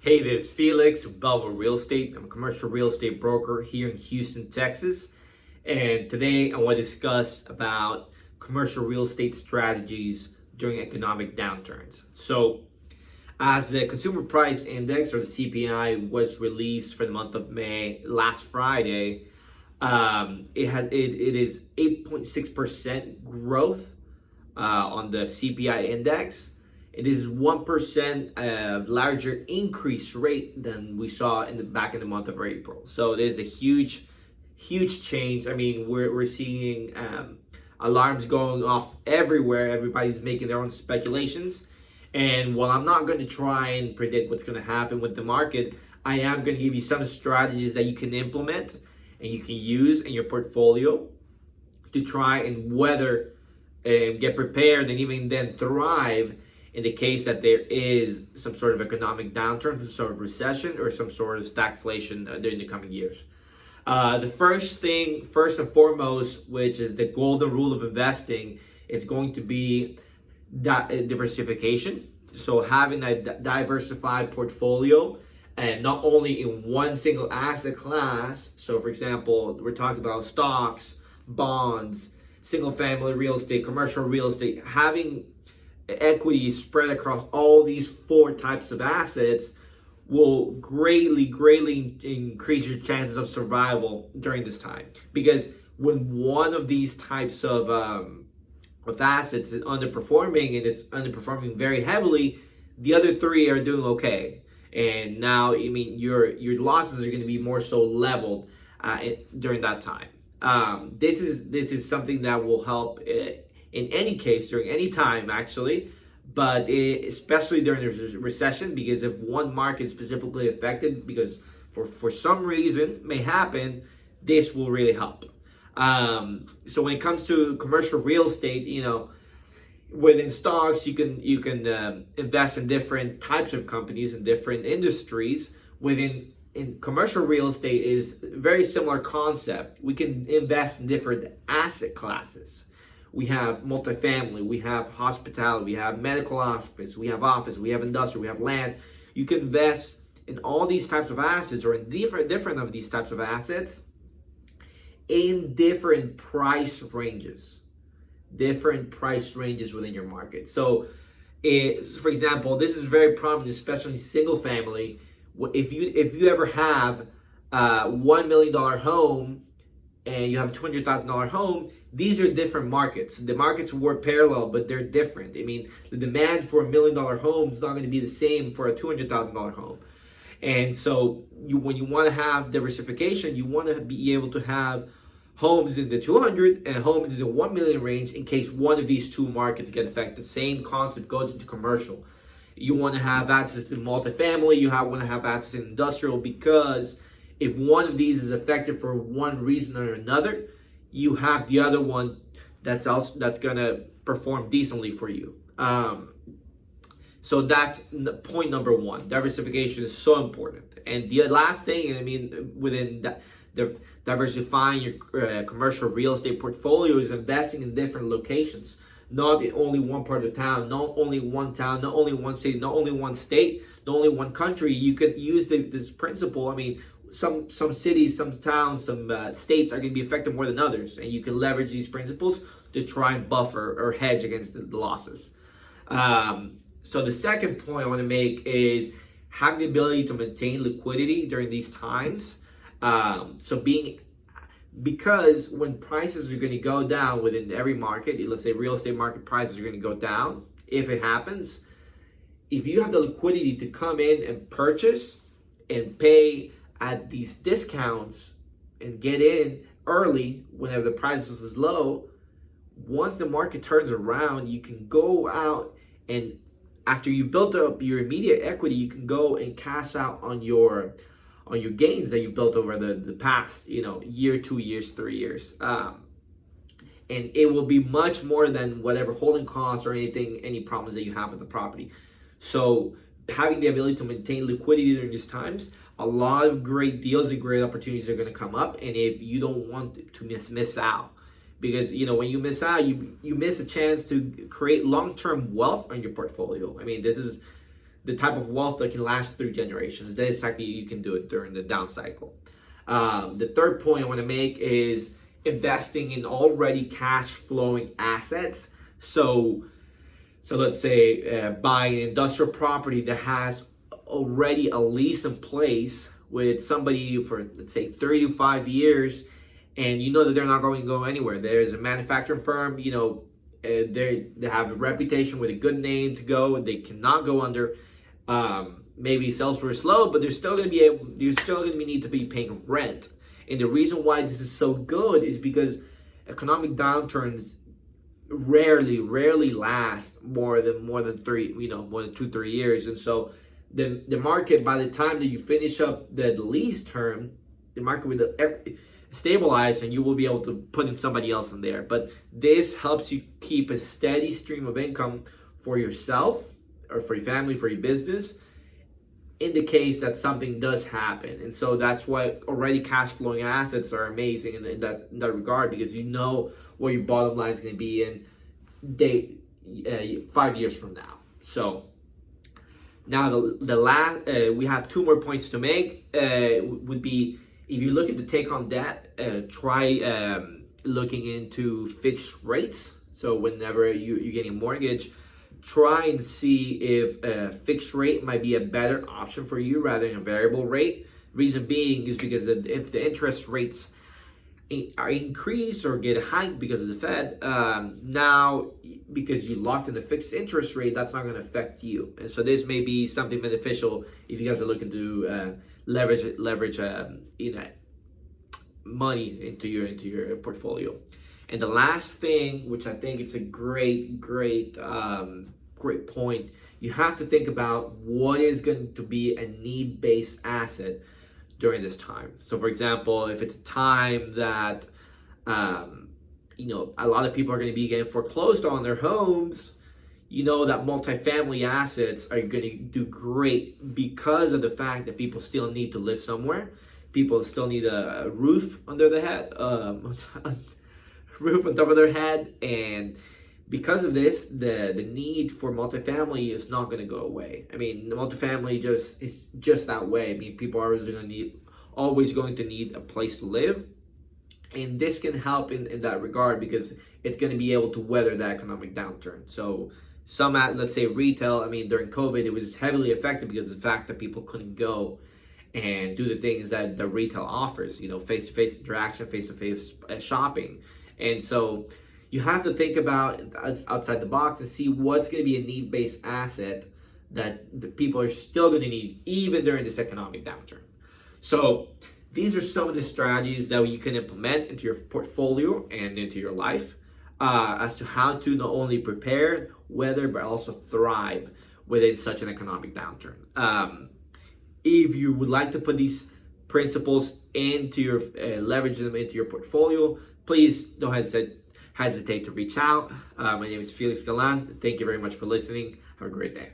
Hey, this is Felix with Belleville Real Estate. I'm a commercial real estate broker here in Houston, Texas. And today I want to discuss about commercial real estate strategies during economic downturns. So as the Consumer Price Index, or the CPI, was released for the month of May last Friday, it is 8.6% growth on the CPI index. It is 1% larger increase rate than we saw back in the month of April. So it is a huge change. I mean, we're seeing alarms going off everywhere. Everybody's making their own speculations. And while I'm not going to try and predict what's going to happen with the market, I am going to give you some strategies that you can implement and you can use in your portfolio to try and weather and get prepared and even then thrive in the case that there is some sort of economic downturn, some sort of recession, or some sort of stagflation during the coming years. The first and foremost, which is the golden rule of investing, is going to be diversification. So having a diversified portfolio, and not only in one single asset class. So for example, we're talking about stocks, bonds, single family real estate, commercial real estate, having equity spread across all these four types of assets will greatly increase your chances of survival during this time. Because when one of these types of assets is underperforming, and it's underperforming very heavily, the other three are doing okay. And now, I mean, your losses are going to be more so leveled during that time. This is something that will help in any case, during any time actually, but especially during the recession, because if one market is specifically affected, because for some reason may happen, this will really help. So when it comes to commercial real estate, you know, within stocks, you can invest in different types of companies in different industries. In commercial real estate is a very similar concept. We can invest in different asset classes. We have multifamily, we have hospitality, we have medical office, we have industrial, we have land. You can invest in all these types of assets, or in different of these types of assets, in different price ranges within your market. So for example, this is very prominent, especially single family. If you ever have a $1 million home and you have a $200,000 home, these are different markets. The markets work parallel, but they're different. I mean, the demand for $1 million home is not going to be the same for a $200,000 home. And so when you want to have diversification, you want to be able to have homes in the 200 and homes in the 1 million range in case one of these two markets get affected. The same concept goes into commercial. You want to have access to multifamily, want to have access to industrial, because if one of these is affected for one reason or another, you have the other one that's going to perform decently for you. So that's point number one. Diversification is so important. And the last thing, I mean, within the diversifying your commercial real estate portfolio, is investing in different locations. Not in only one part of town, not only one town, not only one city, not only one state, not only one country. You could use this principle. I mean, some cities, some towns, some states are going to be affected more than others, and you can leverage these principles to try and buffer or hedge against the losses. So the second point I want to make is having the ability to maintain liquidity during these times. Because when prices are going to go down within every market, let's say real estate market prices are going to go down, if it happens, if you have the liquidity to come in and purchase and pay at these discounts and get in early whenever the prices is low, once the market turns around, you can go out, and after you built up your immediate equity, you can go and cash out on your gains that you built over the past, year, 2 years, 3 years. And it will be much more than whatever holding costs or any problems that you have with the property. So having the ability to maintain liquidity during these times, a lot of great deals and great opportunities are going to come up. And if you don't want to miss out, because when you miss out, you miss a chance to create long-term wealth on your portfolio. I mean, this is the type of wealth that can last through generations. That is exactly you can do it during the down cycle. The third point I want to make is investing in already cash flowing assets. So let's say buying an industrial property that has already a lease in place with somebody for, let's say, 3 to 5 years, and you know that they're not going to go anywhere. There's a manufacturing firm, they have a reputation with a good name to go, and they cannot go under. Maybe sales were slow, but they're still going to need to be paying rent. And the reason why this is so good is because economic downturns rarely last more than 2-3 years. And so the market, by the time that you finish up the lease term, the market will stabilize and you will be able to put in somebody else in there. But this helps you keep a steady stream of income for yourself or for your family, for your business, in the case that something does happen. And so that's why already cash flowing assets are amazing in that regard, because you know what your bottom line is going to be in 5 years from now. So now the last we have 2 more points to make. Would be, if you look at the take on debt, try looking into fixed rates. So whenever you're getting a mortgage, try and see if a fixed rate might be a better option for you rather than a variable rate. Reason being is because if the interest rates are increased or get hiked because of the Fed, now because you locked in a fixed interest rate, that's not going to affect you. And so this may be something beneficial if you guys are looking to leverage money into your portfolio. And the last thing, which I think it's a great point, you have to think about what is going to be a need-based asset during this time. So for example, if it's a time that a lot of people are going to be getting foreclosed on their homes, that multifamily assets are going to do great because of the fact that people still need to live somewhere. People still need a roof under their head, roof on top of their head, and because of this, the need for multifamily is not going to go away. I mean, the multifamily is just that way. I mean, people are always going to need a place to live, and this can help in that regard because it's going to be able to weather the economic downturn. So let's say retail, I mean, during COVID, it was heavily affected because of the fact that people couldn't go and do the things that the retail offers, face-to-face interaction, face-to-face shopping. And so you have to think about outside the box and see what's going to be a need-based asset that the people are still going to need even during this economic downturn. So these are some of the strategies that you can implement into your portfolio and into your life as to how to not only prepare, weather, but also thrive within such an economic downturn. If you would like to put these principles into your leverage them into your portfolio, please don't hesitate to reach out. My name is Felix Galan. Thank you very much for listening. Have a great day.